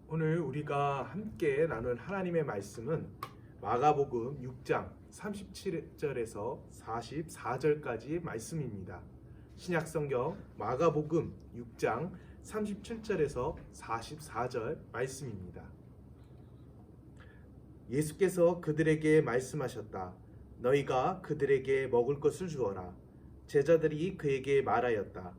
오늘 우리가 함께 나눌 하나님의 말씀은 마가복음 6장 37절에서 44절까지 말씀입니다. 신약성경 마가복음 6장 37절에서 44절 말씀입니다. 예수께서 그들에게 말씀하셨다. 너희가 그들에게 먹을 것을 주어라. 제자들이 그에게 말하였다.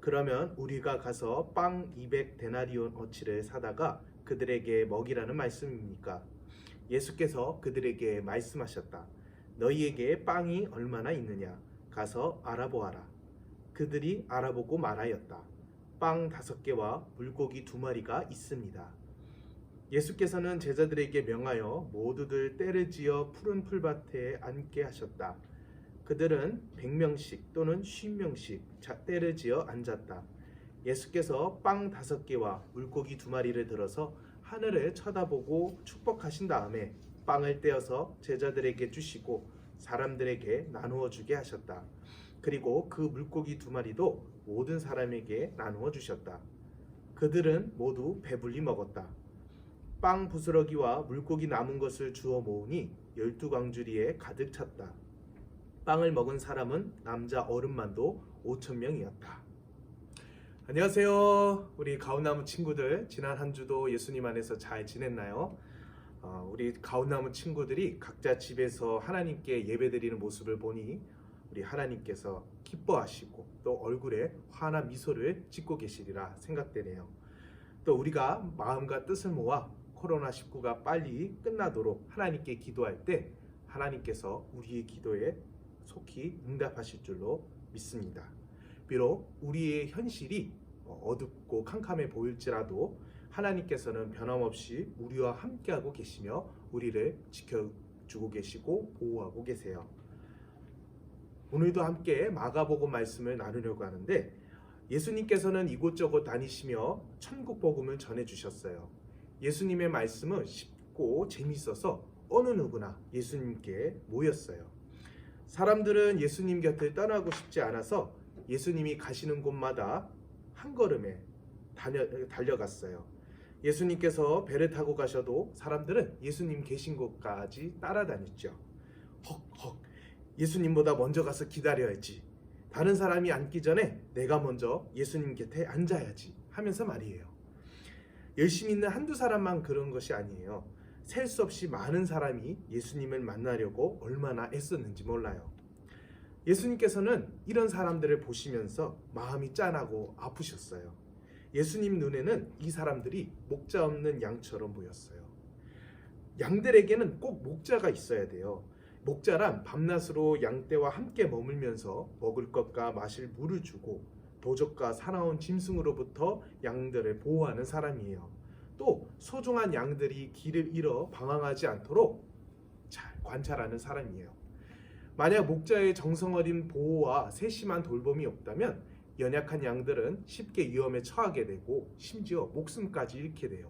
그러면 우리가 가서 빵 200데나리온어치를 사다가 그들에게 먹이라는 말씀입니까? 예수께서 그들에게 말씀하셨다. 너희에게 빵이 얼마나 있느냐? 가서 알아보아라. 그들이 알아보고 말하였다. 빵 5개와 물고기 2마리가 있습니다. 예수께서는 제자들에게 명하여 모두들 떼를 지어 푸른 풀밭에 앉게 하셨다. 그들은 100명씩 또는 50명씩 떼를 지어 앉았다. 예수께서 빵 5개와 물고기 2마리를 들어서 하늘을 쳐다보고 축복하신 다음에 빵을 떼어서 제자들에게 주시고 사람들에게 나누어 주게 하셨다. 그리고 그 물고기 2마리도 모든 사람에게 나누어 주셨다. 그들은 모두 배불리 먹었다. 빵 부스러기와 물고기 남은 것을 주워 모으니 12광주리에 가득 찼다. 빵을 먹은 사람은 남자 어른만도 5,000명이었다. 안녕하세요. 우리 가온나무 친구들, 지난 한 주도 예수님 안에서 잘 지냈나요? 우리 가온나무 친구들이 각자 집에서 하나님께 예배드리는 모습을 보니 우리 하나님께서 기뻐하시고 또 얼굴에 환한 미소를 짓고 계시리라 생각되네요. 또 우리가 마음과 뜻을 모아 코로나19가 빨리 끝나도록 하나님께 기도할 때 하나님께서 우리의 기도에 속히 응답하실 줄로 믿습니다. 비록 우리의 현실이 어둡고 캄캄해 보일지라도 하나님께서는 변함없이 우리와 함께하고 계시며 우리를 지켜주고 계시고 보호하고 계세요. 오늘도 함께 마가복음 말씀을 나누려고 하는데 예수님께서는 이곳저곳 다니시며 천국 복음을 전해주셨어요. 예수님의 말씀은 쉽고 재미있어서 어느 누구나 예수님께 모였어요. 사람들은 예수님 곁을 떠나고 싶지 않아서 예수님이 가시는 곳마다 한 걸음에 달려갔어요. 예수님께서 배를 타고 가셔도 사람들은 예수님 계신 곳까지 따라다녔죠. 헉헉, 예수님보다 먼저 가서 기다려야지. 다른 사람이 앉기 전에 내가 먼저 예수님 곁에 앉아야지 하면서 말이에요. 열심히 있는 한두 사람만 그런 것이 아니에요. 셀 수 없이 많은 사람이 예수님을 만나려고 얼마나 애썼는지 몰라요. 예수님께서는 이런 사람들을 보시면서 마음이 짠하고 아프셨어요. 예수님 눈에는 이 사람들이 목자 없는 양처럼 보였어요. 양들에게는 꼭 목자가 있어야 돼요. 목자란 밤낮으로 양떼와 함께 머물면서 먹을 것과 마실 물을 주고 도적과 사나운 짐승으로부터 양들을 보호하는 사람이에요. 또 소중한 양들이 길을 잃어 방황하지 않도록 잘 관찰하는 사람이에요. 만약 목자의 정성 어린 보호와 세심한 돌봄이 없다면 연약한 양들은 쉽게 위험에 처하게 되고 심지어 목숨까지 잃게 돼요.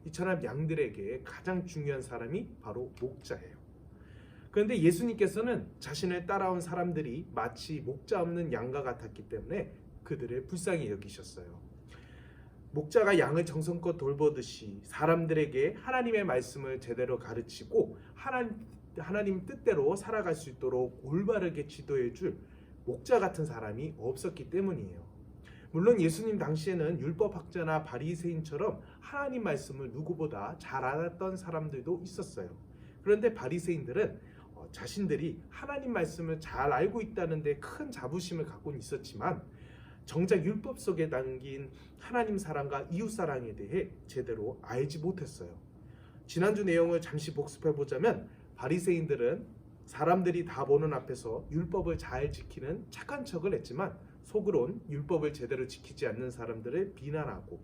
이처럼 양들에게 가장 중요한 사람이 바로 목자예요. 그런데 예수님께서는 자신을 따라온 사람들이 마치 목자 없는 양과 같았기 때문에 그들을 불쌍히 여기셨어요. 목자가 양을 정성껏 돌보듯이 사람들에게 하나님의 말씀을 제대로 가르치고 하나님 뜻대로 살아갈 수 있도록 올바르게 지도해 줄 목자 같은 사람이 없었기 때문이에요. 물론 예수님 당시에는 율법학자나 바리새인처럼 하나님 말씀을 누구보다 잘 알았던 사람들도 있었어요. 그런데 바리새인들은 자신들이 하나님 말씀을 잘 알고 있다는 데 큰 자부심을 갖고 있었지만 정작 율법 속에 담긴 하나님 사랑과 이웃 사랑에 대해 제대로 알지 못했어요. 지난주 내용을 잠시 복습해 보자면 바리새인들은 사람들이 다 보는 앞에서 율법을 잘 지키는 착한 척을 했지만 속으론 율법을 제대로 지키지 않는 사람들을 비난하고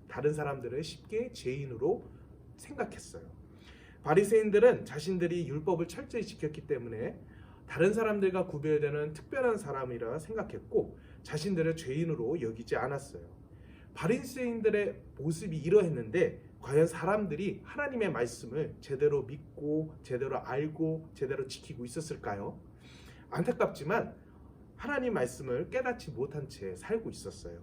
다른 사람들을 쉽게 죄인으로 생각했어요. 바리새인들은 자신들이 율법을 철저히 지켰기 때문에 다른 사람들과 구별되는 특별한 사람이라 생각했고 자신들을 죄인으로 여기지 않았어요. 바리새인들의 모습이 이러했는데 과연 사람들이 하나님의 말씀을 제대로 믿고 제대로 알고 제대로 지키고 있었을까요? 안타깝지만 하나님 말씀을 깨닫지 못한 채 살고 있었어요.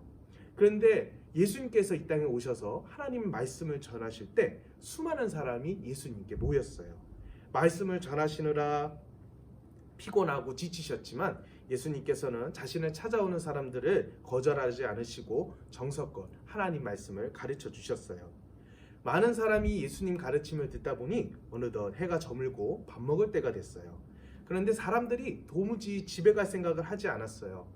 그런데 예수님께서 이 땅에 오셔서 하나님 말씀을 전하실 때 수많은 사람이 예수님께 모였어요. 말씀을 전하시느라 피곤하고 지치셨지만 예수님께서는 자신을 찾아오는 사람들을 거절하지 않으시고 정성껏 하나님 말씀을 가르쳐 주셨어요. 많은 사람이 예수님 가르침을 듣다 보니 어느덧 해가 저물고 밥 먹을 때가 됐어요. 그런데 사람들이 도무지 집에 갈 생각을 하지 않았어요.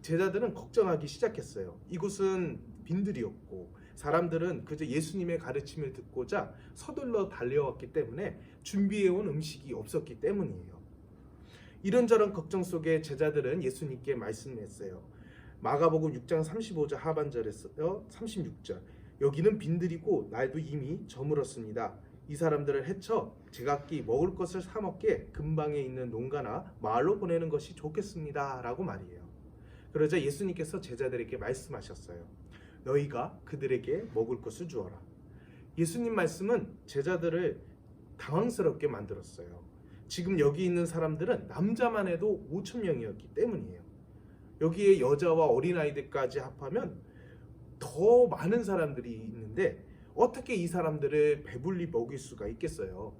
제자들은 걱정하기 시작했어요. 이곳은 빈들이었고 사람들은 그저 예수님의 가르침을 듣고자 서둘러 달려왔기 때문에 준비해온 음식이 없었기 때문이에요. 이런저런 걱정 속에 제자들은 예수님께 말씀했어요. 마가복음 6장 35절 하반절에서 36절, 여기는 빈들이고 날도 이미 저물었습니다. 이 사람들을 해쳐 제각기 먹을 것을 사 먹게 근방에 있는 농가나 마을로 보내는 것이 좋겠습니다 라고 말이에요. 그러자 예수님께서 제자들에게 말씀하셨어요. 너희가 그들에게 먹을 것을 주어라. 예수님 말씀은 제자들을 당황스럽게 만들었어요. 지금 여기 있는 사람들은 남자만 해도 5천 명이었기 때문이에요. 여기에 여자와 어린아이들까지 합하면 더 많은 사람들이 있는데 어떻게 이 사람들을 배불리 먹일 수가 있겠어요?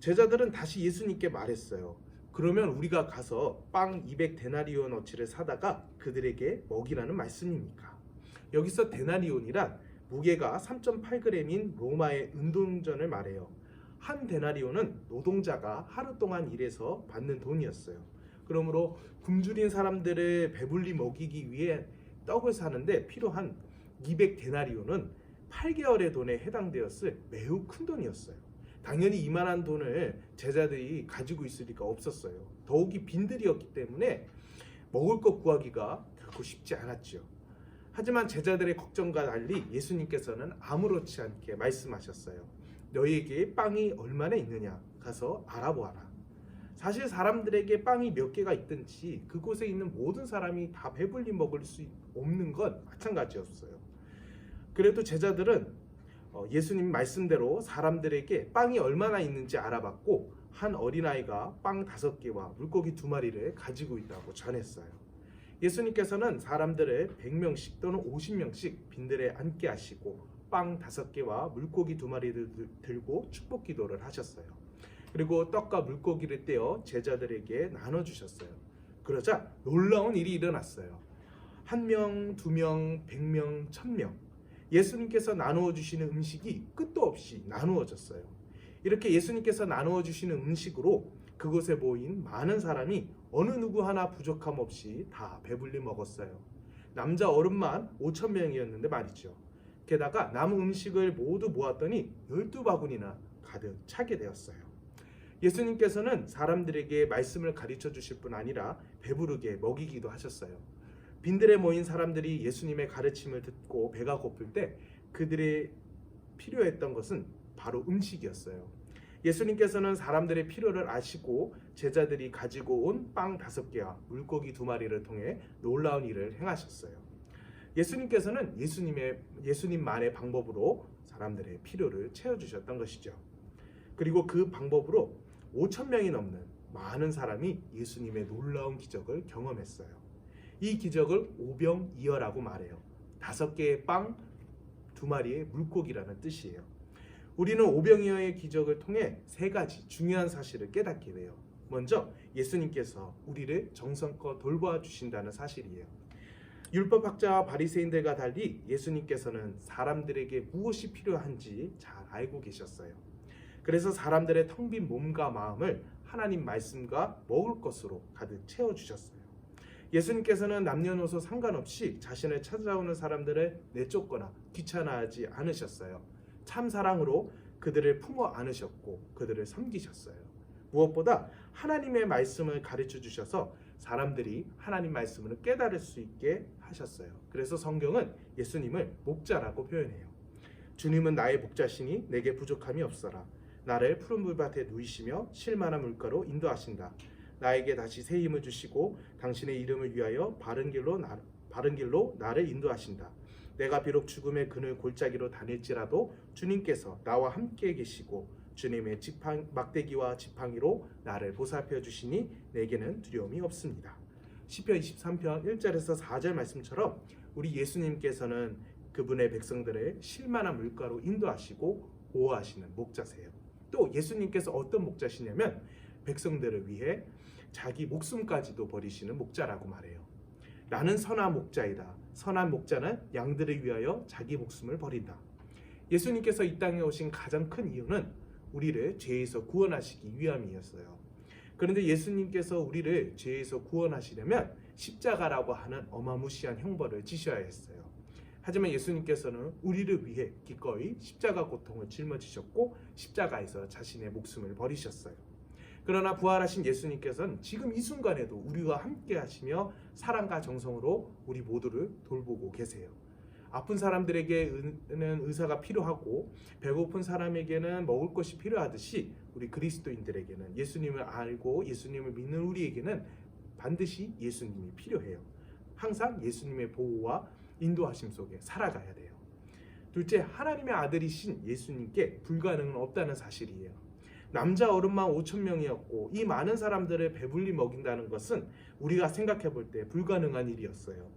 제자들은 다시 예수님께 말했어요. 그러면 우리가 가서 빵 200데나리온어치를 사다가 그들에게 먹이라는 말씀입니까? 여기서 데나리온이란 무게가 3.8g인 로마의 은동전을 말해요. 한 데나리온은 노동자가 하루 동안 일해서 받는 돈이었어요. 그러므로 굶주린 사람들을 배불리 먹이기 위해 떡을 사는데 필요한 200데나리온은 8개월의 돈에 해당되었을 매우 큰 돈이었어요. 당연히 이만한 돈을 제자들이 가지고 있을 리가 없었어요. 더욱이 빈들이었기 때문에 먹을 것 구하기가 결코 쉽지 않았죠. 하지만 제자들의 걱정과 달리 예수님께서는 아무렇지 않게 말씀하셨어요. 너희에게 빵이 얼마나 있느냐 가서 알아보아라. 사실 사람들에게 빵이 몇 개가 있든지 그곳에 있는 모든 사람이 다 배불리 먹을 수 없는 건 마찬가지였어요. 그래도 제자들은 예수님 말씀대로 사람들에게 빵이 얼마나 있는지 알아봤고 한 어린아이가 빵 5개와 물고기 2마리를 가지고 있다고 전했어요. 예수님께서는 사람들을 100명씩 또는 50명씩 빈들에 앉게 하시고 빵 5개와 물고기 2마리를 들고 축복 기도를 하셨어요. 그리고 떡과 물고기를 떼어 제자들에게 나눠주셨어요. 그러자 놀라운 일이 일어났어요. 1명, 2명, 100명, 1000명. 예수님께서 나누어 주시는 음식이 끝도 없이 나누어졌어요. 이렇게 예수님께서 나누어 주시는 음식으로 그곳에 모인 많은 사람이 어느 누구 하나 부족함 없이 다 배불리 먹었어요. 남자 어른만 5,000명이었는데 말이죠. 게다가 남은 음식을 모두 모았더니 12바구니나 가득 차게 되었어요. 예수님께서는 사람들에게 말씀을 가르쳐 주실 뿐 아니라 배부르게 먹이기도 하셨어요. 빈들에 모인 사람들이 예수님의 가르침을 듣고 배가 고플 때 그들의 필요했던 것은 바로 음식이었어요. 예수님께서는 사람들의 필요를 아시고 제자들이 가지고 온 빵 5개와 물고기 2마리를 통해 놀라운 일을 행하셨어요. 예수님께서는 예수님만의 방법으로 사람들의 필요를 채워주셨던 것이죠. 그리고 그 방법으로 5,000명이 넘는 많은 사람이 예수님의 놀라운 기적을 경험했어요. 이 기적을 오병이어라고 말해요. 5개의 빵, 2마리의 물고기라는 뜻이에요. 우리는 오병이어의 기적을 통해 3가지 중요한 사실을 깨닫게 돼요. 먼저 예수님께서 우리를 정성껏 돌보아 주신다는 사실이에요. 율법학자와 바리새인들과 달리 예수님께서는 사람들에게 무엇이 필요한지 잘 알고 계셨어요. 그래서 사람들의 텅 빈 몸과 마음을 하나님 말씀과 먹을 것으로 가득 채워주셨어요. 예수님께서는 남녀노소 상관없이 자신을 찾아오는 사람들을 내쫓거나 귀찮아하지 않으셨어요. 참 사랑으로 그들을 품어 안으셨고 그들을 섬기셨어요. 무엇보다 하나님의 말씀을 가르쳐 주셔서 사람들이 하나님 말씀을 깨달을 수 있게 하셨어요. 그래서 성경은 예수님을 목자라고 표현해요. 주님은 나의 목자시니 내게 부족함이 없어라. 나를 푸른 물밭에 누이시며 쉴만한 물가로 인도하신다. 나에게 다시 새 힘을 주시고 당신의 이름을 위하여 바른 길로 나를 인도하신다. 내가 비록 죽음의 그늘 골짜기로 다닐지라도 주님께서 나와 함께 계시고 주님의 막대기와 지팡이로 나를 보살펴 주시니 내게는 두려움이 없습니다. 시편 23편 1절에서 4절 말씀처럼 우리 예수님께서는 그분의 백성들을 실만한 물가로 인도하시고 보호하시는 목자세요. 또 예수님께서 어떤 목자시냐면 백성들을 위해 자기 목숨까지도 버리시는 목자라고 말해요. 나는 선한 목자이다. 선한 목자는 양들을 위하여 자기 목숨을 버린다. 예수님께서 이 땅에 오신 가장 큰 이유는 우리를 죄에서 구원하시기 위함이었어요. 그런데 예수님께서 우리를 죄에서 구원하시려면 십자가라고 하는 어마무시한 형벌을 지셔야 했어요. 하지만 예수님께서는 우리를 위해 기꺼이 십자가 고통을 짊어지셨고 십자가에서 자신의 목숨을 버리셨어요. 그러나 부활하신 예수님께서는 지금 이 순간에도 우리와 함께 하시며 사랑과 정성으로 우리 모두를 돌보고 계세요. 아픈 사람들에게는 의사가 필요하고 배고픈 사람에게는 먹을 것이 필요하듯이 우리 그리스도인들에게는 예수님을 알고 예수님을 믿는 우리에게는 반드시 예수님이 필요해요. 항상 예수님의 보호와 인도하심 속에 살아가야 돼요. 둘째, 하나님의 아들이신 예수님께 불가능은 없다는 사실이에요. 남자 어른만 5,000명이었고 이 많은 사람들을 배불리 먹인다는 것은 우리가 생각해 볼 때 불가능한 일이었어요.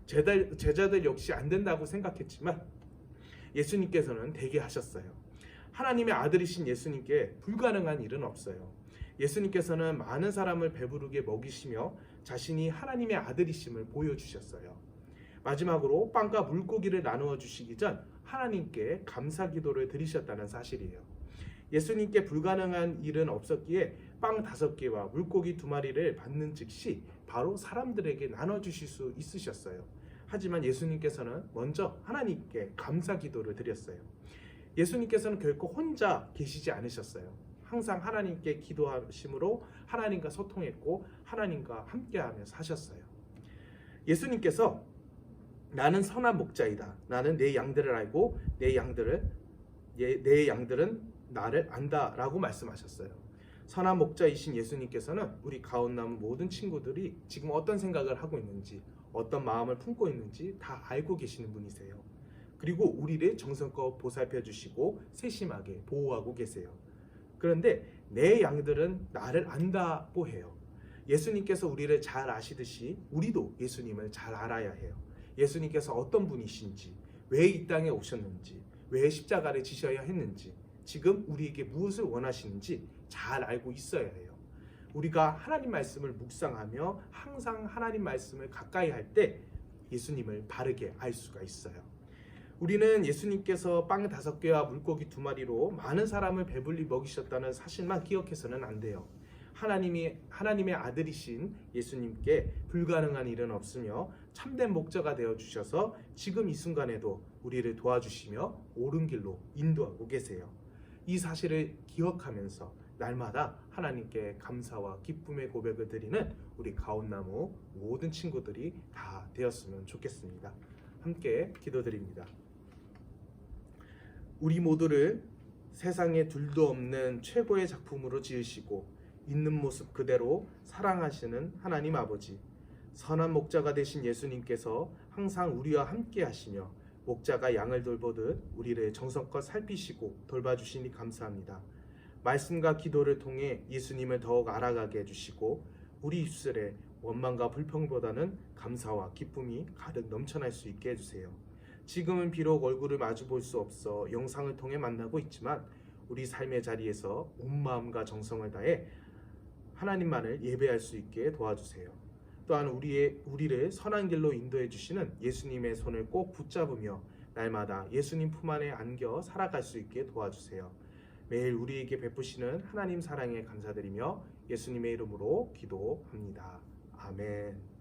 제자들 역시 안 된다고 생각했지만 예수님께서는 되게 하셨어요. 하나님의 아들이신 예수님께 불가능한 일은 없어요. 예수님께서는 많은 사람을 배부르게 먹이시며 자신이 하나님의 아들이심을 보여주셨어요. 마지막으로 빵과 물고기를 나누어 주시기 전 하나님께 감사 기도를 드리셨다는 사실이에요. 예수님께 불가능한 일은 없었기에 빵 5개와 물고기 2마리를 받는 즉시 바로 사람들에게 나눠주실 수 있으셨어요. 하지만 예수님께서는 먼저 하나님께 감사 기도를 드렸어요. 예수님께서는 결코 혼자 계시지 않으셨어요. 항상 하나님께 기도하심으로 하나님과 소통했고 하나님과 함께하며 사셨어요. 예수님께서 나는 선한 목자이다. 나는 내 양들을 알고 내 양들은 나를 안다라고 말씀하셨어요. 선한 목자이신 예수님께서는 우리 가온남 모든 친구들이 지금 어떤 생각을 하고 있는지 어떤 마음을 품고 있는지 다 알고 계시는 분이세요. 그리고 우리를 정성껏 보살펴 주시고 세심하게 보호하고 계세요. 그런데 내 양들은 나를 안다고 해요. 예수님께서 우리를 잘 아시듯이 우리도 예수님을 잘 알아야 해요. 예수님께서 어떤 분이신지, 왜 이 땅에 오셨는지, 왜 십자가를 지셔야 했는지, 지금 우리에게 무엇을 원하시는지 잘 알고 있어야 해요. 우리가 하나님 말씀을 묵상하며 항상 하나님 말씀을 가까이 할 때 예수님을 바르게 알 수가 있어요. 우리는 예수님께서 빵 5개와 물고기 2마리로 많은 사람을 배불리 먹이셨다는 사실만 기억해서는 안 돼요. 하나님의 아들이신 예수님께 불가능한 일은 없으며 참된 목자가 되어 주셔서 지금 이 순간에도 우리를 도와주시며 옳은 길로 인도하고 계세요. 이 사실을 기억하면서 날마다 하나님께 감사와 기쁨의 고백을 드리는 우리 가온나무 모든 친구들이 다 되었으면 좋겠습니다. 함께 기도드립니다. 우리 모두를 세상에 둘도 없는 최고의 작품으로 지으시고 있는 모습 그대로 사랑하시는 하나님 아버지, 선한 목자가 되신 예수님께서 항상 우리와 함께 하시며 목자가 양을 돌보듯 우리를 정성껏 살피시고 돌봐주시니 감사합니다. 말씀과 기도를 통해 예수님을 더욱 알아가게 해주시고 우리 입술에 원망과 불평보다는 감사와 기쁨이 가득 넘쳐날 수 있게 해주세요. 지금은 비록 얼굴을 마주 볼 수 없어 영상을 통해 만나고 있지만 우리 삶의 자리에서 온 마음과 정성을 다해 하나님만을 예배할 수 있게 도와주세요. 또한 우리를 선한 길로 인도해 주시는 예수님의 손을 꼭 붙잡으며 날마다 예수님 품 안에 안겨 살아갈 수 있게 도와주세요. 매일 우리에게 베푸시는 하나님 사랑에 감사드리며 예수님의 이름으로 기도합니다. 아멘.